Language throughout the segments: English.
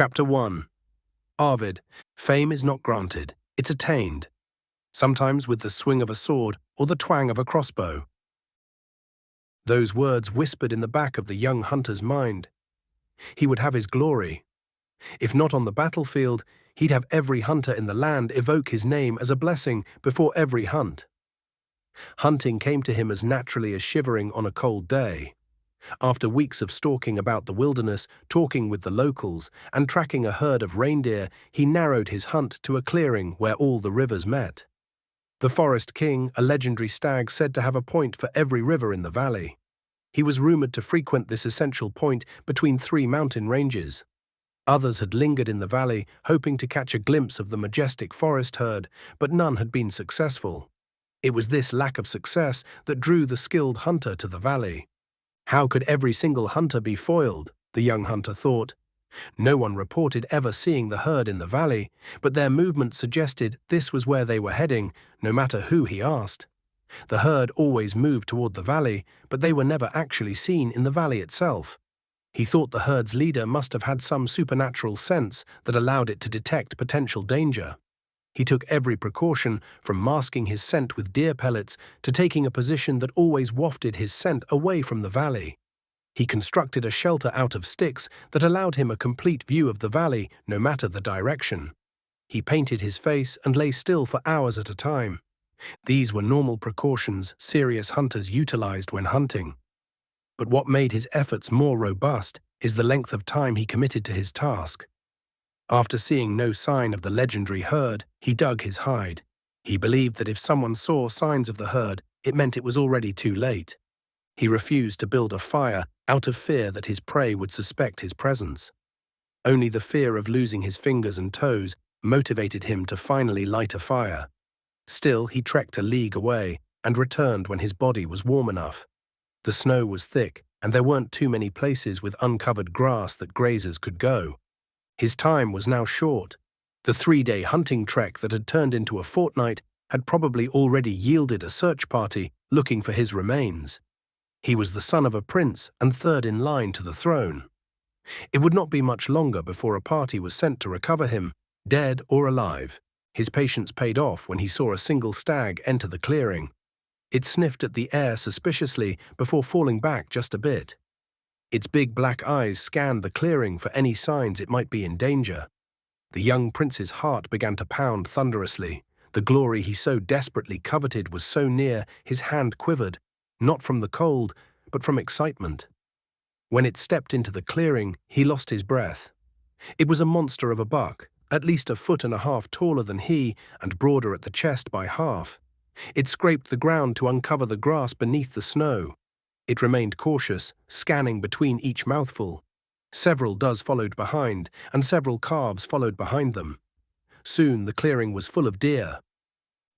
Chapter 1. Arvid. Fame is not granted, it's attained, sometimes with the swing of a sword or the twang of a crossbow. Those words whispered in the back of the young hunter's mind. He would have his glory. If not on the battlefield, he'd have every hunter in the land evoke his name as a blessing before every hunt. Hunting came to him as naturally as shivering on a cold day. After weeks of stalking about the wilderness, talking with the locals, and tracking a herd of reindeer, he narrowed his hunt to a clearing where all the rivers met. The Forest King, a legendary stag said to have a point for every river in the valley. He was rumored to frequent this essential point between 3 mountain ranges. Others had lingered in the valley, hoping to catch a glimpse of the majestic forest herd, but none had been successful. It was this lack of success that drew the skilled hunter to the valley. How could every single hunter be foiled, the young hunter thought. No one reported ever seeing the herd in the valley, but their movement suggested this was where they were heading, no matter who he asked. The herd always moved toward the valley, but they were never actually seen in the valley itself. He thought the herd's leader must have had some supernatural sense that allowed it to detect potential danger. He took every precaution, from masking his scent with deer pellets to taking a position that always wafted his scent away from the valley. He constructed a shelter out of sticks that allowed him a complete view of the valley, no matter the direction. He painted his face and lay still for hours at a time. These were normal precautions serious hunters utilized when hunting. But what made his efforts more robust is the length of time he committed to his task. After seeing no sign of the legendary herd, he dug his hide. He believed that if someone saw signs of the herd, it meant it was already too late. He refused to build a fire out of fear that his prey would suspect his presence. Only the fear of losing his fingers and toes motivated him to finally light a fire. Still, he trekked a league away and returned when his body was warm enough. The snow was thick, and there weren't too many places with uncovered grass that grazers could go. His time was now short. The 3-day hunting trek that had turned into a fortnight had probably already yielded a search party looking for his remains. He was the son of a prince and third in line to the throne. It would not be much longer before a party was sent to recover him, dead or alive. His patience paid off when he saw a single stag enter the clearing. It sniffed at the air suspiciously before falling back just a bit. Its big black eyes scanned the clearing for any signs it might be in danger. The young prince's heart began to pound thunderously. The glory he so desperately coveted was so near, his hand quivered, not from the cold, but from excitement. When it stepped into the clearing, he lost his breath. It was a monster of a buck, at least 1.5 feet taller than he and broader at the chest by half. It scraped the ground to uncover the grass beneath the snow. It remained cautious, scanning between each mouthful. Several does followed behind, and several calves followed behind them. Soon the clearing was full of deer.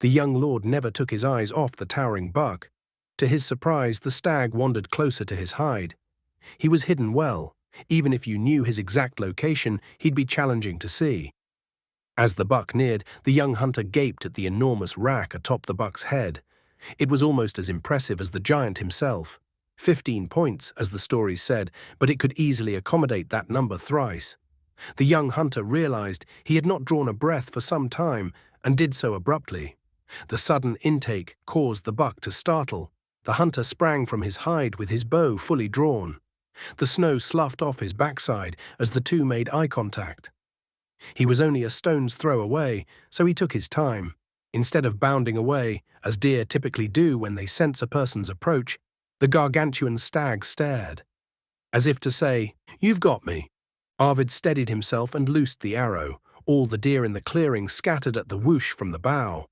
The young lord never took his eyes off the towering buck. To his surprise, the stag wandered closer to his hide. He was hidden well. Even if you knew his exact location, he'd be challenging to see. As the buck neared, the young hunter gaped at the enormous rack atop the buck's head. It was almost as impressive as the giant himself. 15 points, as the stories said, but it could easily accommodate that number thrice. The young hunter realized he had not drawn a breath for some time, and did so abruptly. The sudden intake caused the buck to startle. The hunter sprang from his hide with his bow fully drawn. The snow sloughed off his backside as the two made eye contact. He was only a stone's throw away, so he took his time. Instead of bounding away, as deer typically do when they sense a person's approach, the gargantuan stag stared. As if to say, "You've got me." Arvid steadied himself and loosed the arrow. All the deer in the clearing scattered at the whoosh from the bow.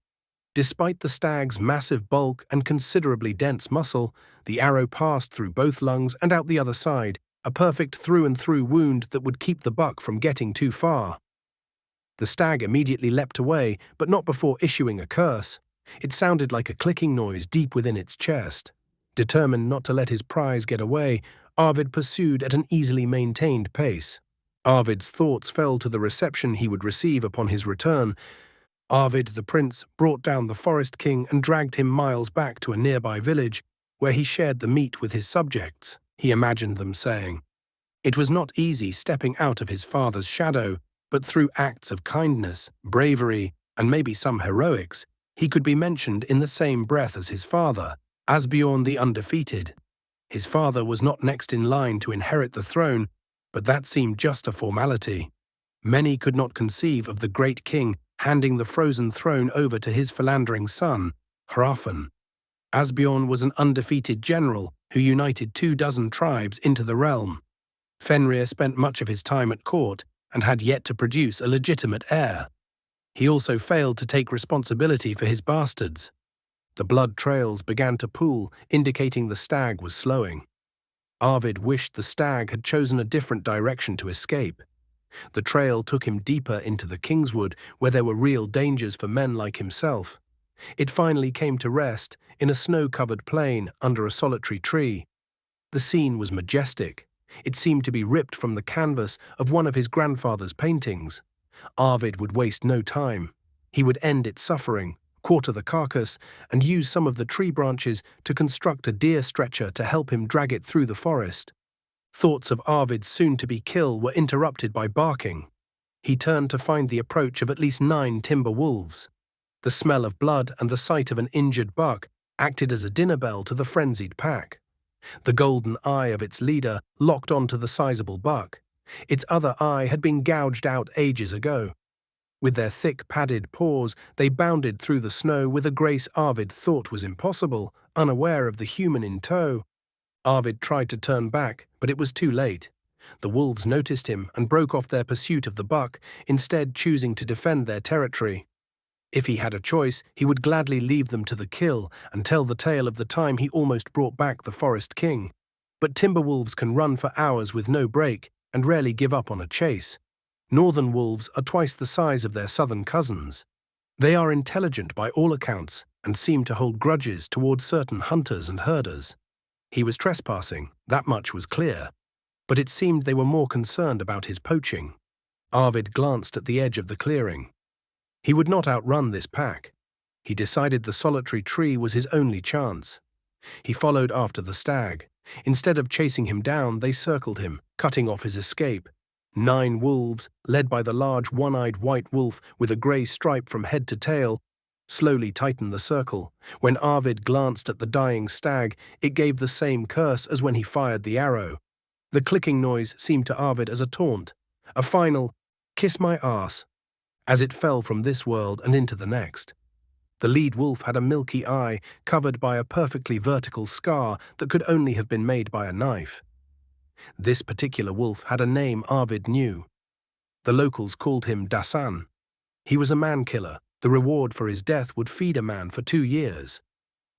Despite the stag's massive bulk and considerably dense muscle, the arrow passed through both lungs and out the other side, a perfect through-and-through wound that would keep the buck from getting too far. The stag immediately leapt away, but not before issuing a curse. It sounded like a clicking noise deep within its chest. Determined not to let his prize get away, Arvid pursued at an easily maintained pace. Arvid's thoughts fell to the reception he would receive upon his return. Arvid, the prince, brought down the Forest King and dragged him miles back to a nearby village, where he shared the meat with his subjects, he imagined them saying. It was not easy stepping out of his father's shadow, but through acts of kindness, bravery, and maybe some heroics, he could be mentioned in the same breath as his father, Asbjorn the Undefeated. His father was not next in line to inherit the throne, but that seemed just a formality. Many could not conceive of the great king handing the frozen throne over to his philandering son, Hrafn. Asbjorn was an undefeated general who united 24 tribes into the realm. Fenrir spent much of his time at court and had yet to produce a legitimate heir. He also failed to take responsibility for his bastards. The blood trails began to pool, indicating the stag was slowing. Arvid wished the stag had chosen a different direction to escape. The trail took him deeper into the Kingswood, where there were real dangers for men like himself. It finally came to rest in a snow-covered plain under a solitary tree. The scene was majestic. It seemed to be ripped from the canvas of one of his grandfather's paintings. Arvid would waste no time. He would end its suffering, quarter the carcass, and use some of the tree branches to construct a deer stretcher to help him drag it through the forest. Thoughts of Arvid's soon-to-be kill were interrupted by barking. He turned to find the approach of at least 9 timber wolves. The smell of blood and the sight of an injured buck acted as a dinner bell to the frenzied pack. The golden eye of its leader locked onto the sizable buck. Its other eye had been gouged out ages ago. With their thick, padded paws, they bounded through the snow with a grace Arvid thought was impossible, unaware of the human in tow. Arvid tried to turn back, but it was too late. The wolves noticed him and broke off their pursuit of the buck, instead choosing to defend their territory. If he had a choice, he would gladly leave them to the kill and tell the tale of the time he almost brought back the Forest King. But timber wolves can run for hours with no break and rarely give up on a chase. Northern wolves are twice the size of their southern cousins. They are intelligent by all accounts and seem to hold grudges towards certain hunters and herders. He was trespassing, that much was clear, but it seemed they were more concerned about his poaching. Arvid glanced at the edge of the clearing. He would not outrun this pack. He decided the solitary tree was his only chance. He followed after the stag. Instead of chasing him down, they circled him, cutting off his escape. 9 wolves, led by the large one-eyed white wolf with a grey stripe from head to tail, slowly tightened the circle. When Arvid glanced at the dying stag, it gave the same curse as when he fired the arrow. The clicking noise seemed to Arvid as a taunt, a final, "Kiss my arse," as it fell from this world and into the next. The lead wolf had a milky eye covered by a perfectly vertical scar that could only have been made by a knife. This particular wolf had a name Arvid knew. The locals called him Dasan. He was a man-killer. The reward for his death would feed a man for 2 years.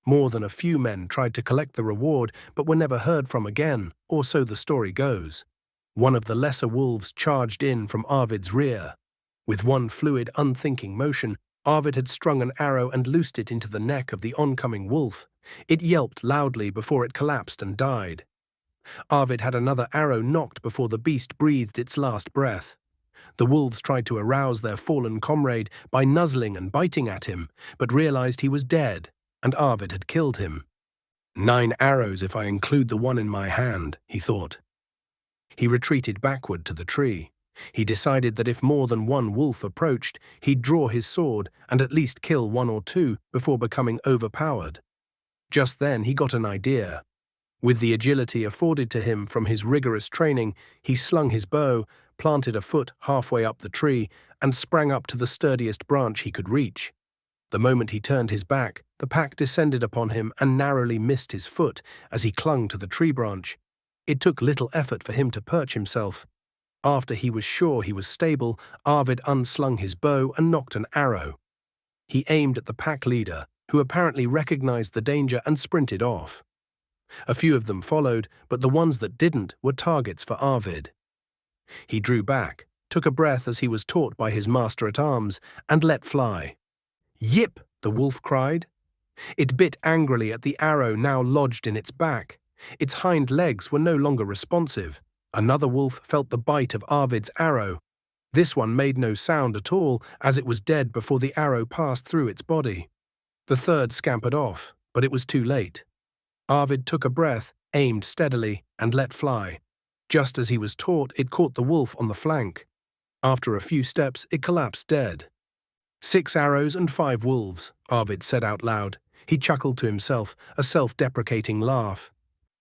More than a few men tried to collect the reward but were never heard from again, or so the story goes. One of the lesser wolves charged in from Arvid's rear. With one fluid, unthinking motion, Arvid had strung an arrow and loosed it into the neck of the oncoming wolf. It yelped loudly before it collapsed and died. Arvid had another arrow knocked before the beast breathed its last breath. The wolves tried to arouse their fallen comrade by nuzzling and biting at him, but realized he was dead, and Arvid had killed him. 9 arrows if I include the one in my hand, he thought. He retreated backward to the tree. He decided that if more than one wolf approached, he'd draw his sword and at least kill 1 or 2 before becoming overpowered. Just then he got an idea. With the agility afforded to him from his rigorous training, he slung his bow, planted a foot halfway up the tree, and sprang up to the sturdiest branch he could reach. The moment he turned his back, the pack descended upon him and narrowly missed his foot as he clung to the tree branch. It took little effort for him to perch himself. After he was sure he was stable, Arvid unslung his bow and nocked an arrow. He aimed at the pack leader, who apparently recognized the danger and sprinted off. A few of them followed, but the ones that didn't were targets for Arvid. He drew back, took a breath as he was taught by his master-at-arms, and let fly. "Yip!" the wolf cried. It bit angrily at the arrow now lodged in its back. Its hind legs were no longer responsive. Another wolf felt the bite of Arvid's arrow. This one made no sound at all, as it was dead before the arrow passed through its body. The third scampered off, but it was too late. Arvid took a breath, aimed steadily, and let fly. Just as he was taught, it caught the wolf on the flank. After a few steps, it collapsed dead. 6 arrows and 5 wolves, Arvid said out loud. He chuckled to himself, a self-deprecating laugh.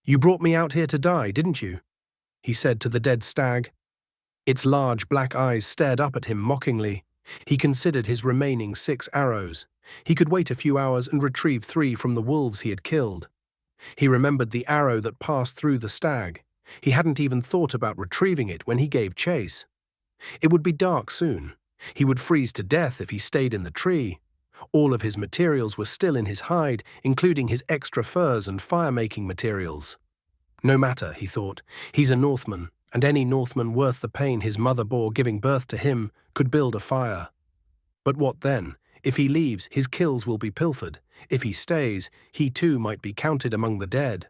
You brought me out here to die, didn't you? He said to the dead stag. Its large black eyes stared up at him mockingly. He considered his remaining 6 arrows. He could wait a few hours and retrieve 3 from the wolves he had killed. He remembered the arrow that passed through the stag. He hadn't even thought about retrieving it when he gave chase. It would be dark soon. He would freeze to death if he stayed in the tree. All of his materials were still in his hide, including his extra furs and fire-making materials. No matter, he thought, he's a Northman, and any Northman worth the pain his mother bore giving birth to him could build a fire. But what then? If he leaves, his kills will be pilfered. If he stays, he too might be counted among the dead.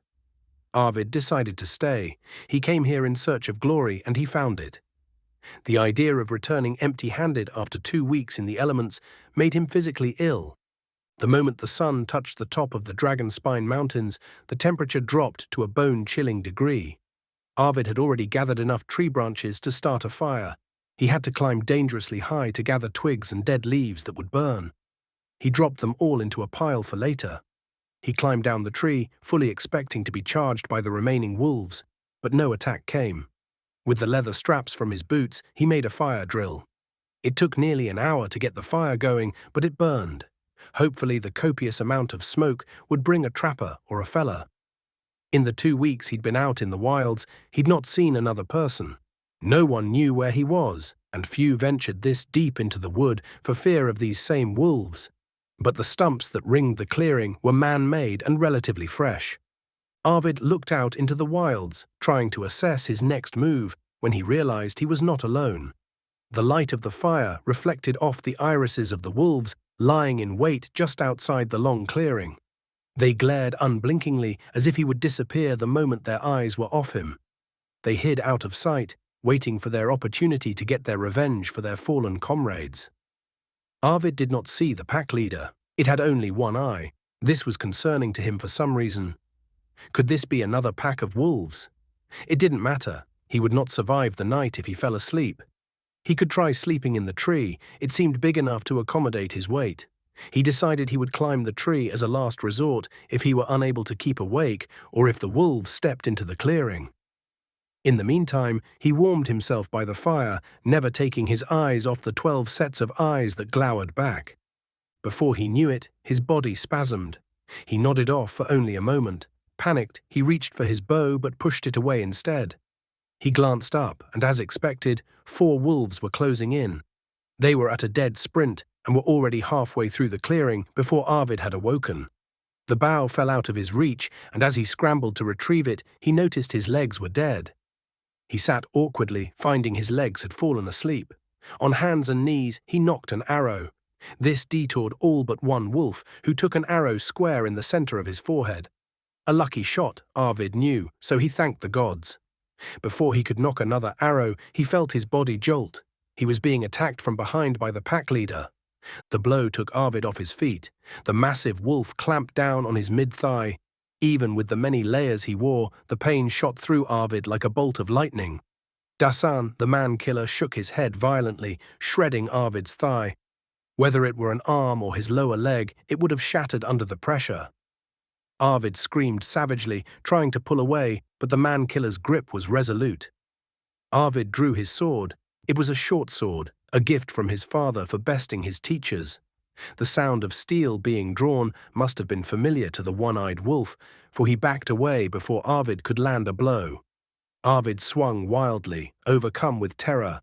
Arvid decided to stay. He came here in search of glory, and he found it. The idea of returning empty-handed after 2 weeks in the elements made him physically ill. The moment the sun touched the top of the Dragonspine Mountains, the temperature dropped to a bone-chilling degree. Arvid had already gathered enough tree branches to start a fire. He had to climb dangerously high to gather twigs and dead leaves that would burn. He dropped them all into a pile for later. He climbed down the tree, fully expecting to be charged by the remaining wolves, but no attack came. With the leather straps from his boots, he made a fire drill. It took nearly an hour to get the fire going, but it burned. Hopefully the copious amount of smoke would bring a trapper or a fella. In the 2 weeks he'd been out in the wilds, he'd not seen another person. No one knew where he was, and few ventured this deep into the wood for fear of these same wolves. But the stumps that ringed the clearing were man-made and relatively fresh. Arvid looked out into the wilds, trying to assess his next move, when he realized he was not alone. The light of the fire reflected off the irises of the wolves lying in wait just outside the long clearing. They glared unblinkingly as if he would disappear the moment their eyes were off him. They hid out of sight, waiting for their opportunity to get their revenge for their fallen comrades. Arvid did not see the pack leader. It had only one eye. This was concerning to him for some reason. Could this be another pack of wolves? It didn't matter. He would not survive the night if he fell asleep. He could try sleeping in the tree. It seemed big enough to accommodate his weight. He decided he would climb the tree as a last resort if he were unable to keep awake or if the wolves stepped into the clearing. In the meantime, he warmed himself by the fire, never taking his eyes off the 12 sets of eyes that glowered back. Before he knew it, his body spasmed. He nodded off for only a moment. Panicked, he reached for his bow but pushed it away instead. He glanced up, and as expected, 4 wolves were closing in. They were at a dead sprint and were already halfway through the clearing before Arvid had awoken. The bough fell out of his reach, and as he scrambled to retrieve it, he noticed his legs were dead. He sat awkwardly, finding his legs had fallen asleep. On hands and knees, he nocked an arrow. This detoured all but one wolf, who took an arrow square in the center of his forehead. A lucky shot, Arvid knew, so he thanked the gods. Before he could nock another arrow, he felt his body jolt. He was being attacked from behind by the pack leader. The blow took Arvid off his feet. The massive wolf clamped down on his mid-thigh. Even with the many layers he wore, the pain shot through Arvid like a bolt of lightning. Dasan, the man-killer, shook his head violently, shredding Arvid's thigh. Whether it were an arm or his lower leg, it would have shattered under the pressure. Arvid screamed savagely, trying to pull away, but the man-killer's grip was resolute. Arvid drew his sword. It was a short sword, a gift from his father for besting his teachers. The sound of steel being drawn must have been familiar to the one-eyed wolf, for he backed away before Arvid could land a blow. Arvid swung wildly, overcome with terror.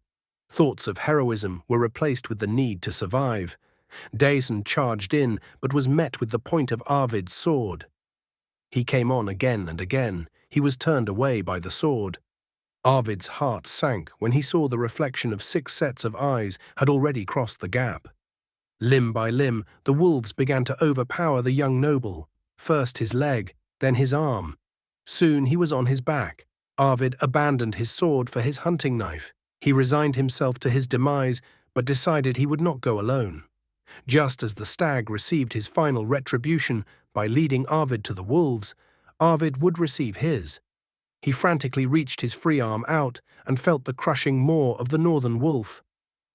Thoughts of heroism were replaced with the need to survive. Dason charged in, but was met with the point of Arvid's sword. He came on again and again. He was turned away by the sword. Arvid's heart sank when he saw the reflection of 6 sets of eyes had already crossed the gap. Limb by limb, the wolves began to overpower the young noble. First his leg, then his arm. Soon he was on his back. Arvid abandoned his sword for his hunting knife. He resigned himself to his demise, but decided he would not go alone. Just as the stag received his final retribution by leading Arvid to the wolves, Arvid would receive his. He frantically reached his free arm out and felt the crushing maw of the northern wolf.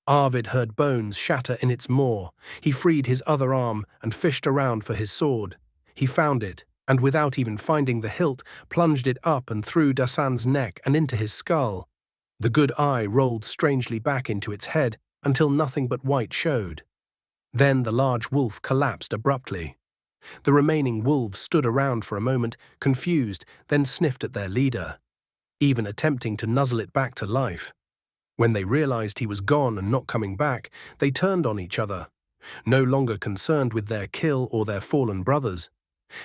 Arvid heard bones shatter in its maw. He freed his other arm and fished around for his sword. He found it, and without even finding the hilt, plunged it up and through Dasan's neck and into his skull. The good eye rolled strangely back into its head until nothing but white showed. Then the large wolf collapsed abruptly. The remaining wolves stood around for a moment, confused, then sniffed at their leader, even attempting to nuzzle it back to life. When they realized he was gone and not coming back, they turned on each other, no longer concerned with their kill or their fallen brothers.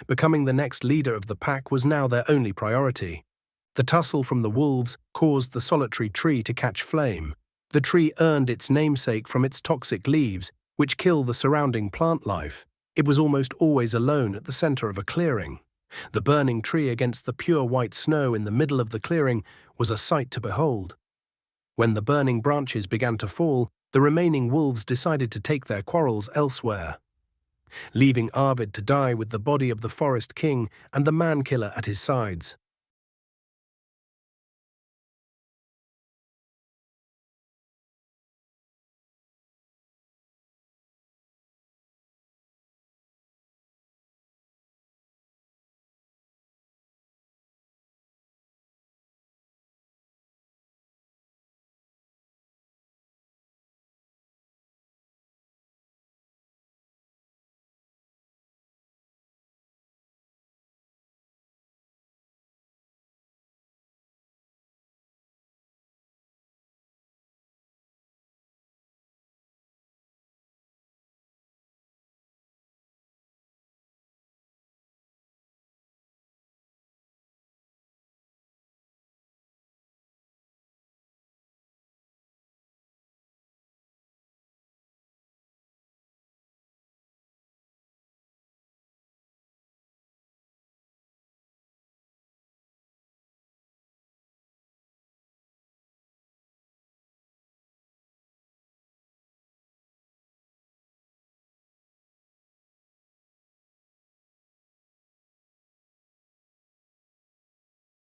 Becoming the next leader of the pack was now their only priority. The tussle from the wolves caused the solitary tree to catch flame. The tree earned its namesake from its toxic leaves, which kill the surrounding plant life. It was almost always alone at the center of a clearing. The burning tree against the pure white snow in the middle of the clearing was a sight to behold. When the burning branches began to fall, the remaining wolves decided to take their quarrels elsewhere, leaving Arvid to die with the body of the forest king and the man-killer at his sides.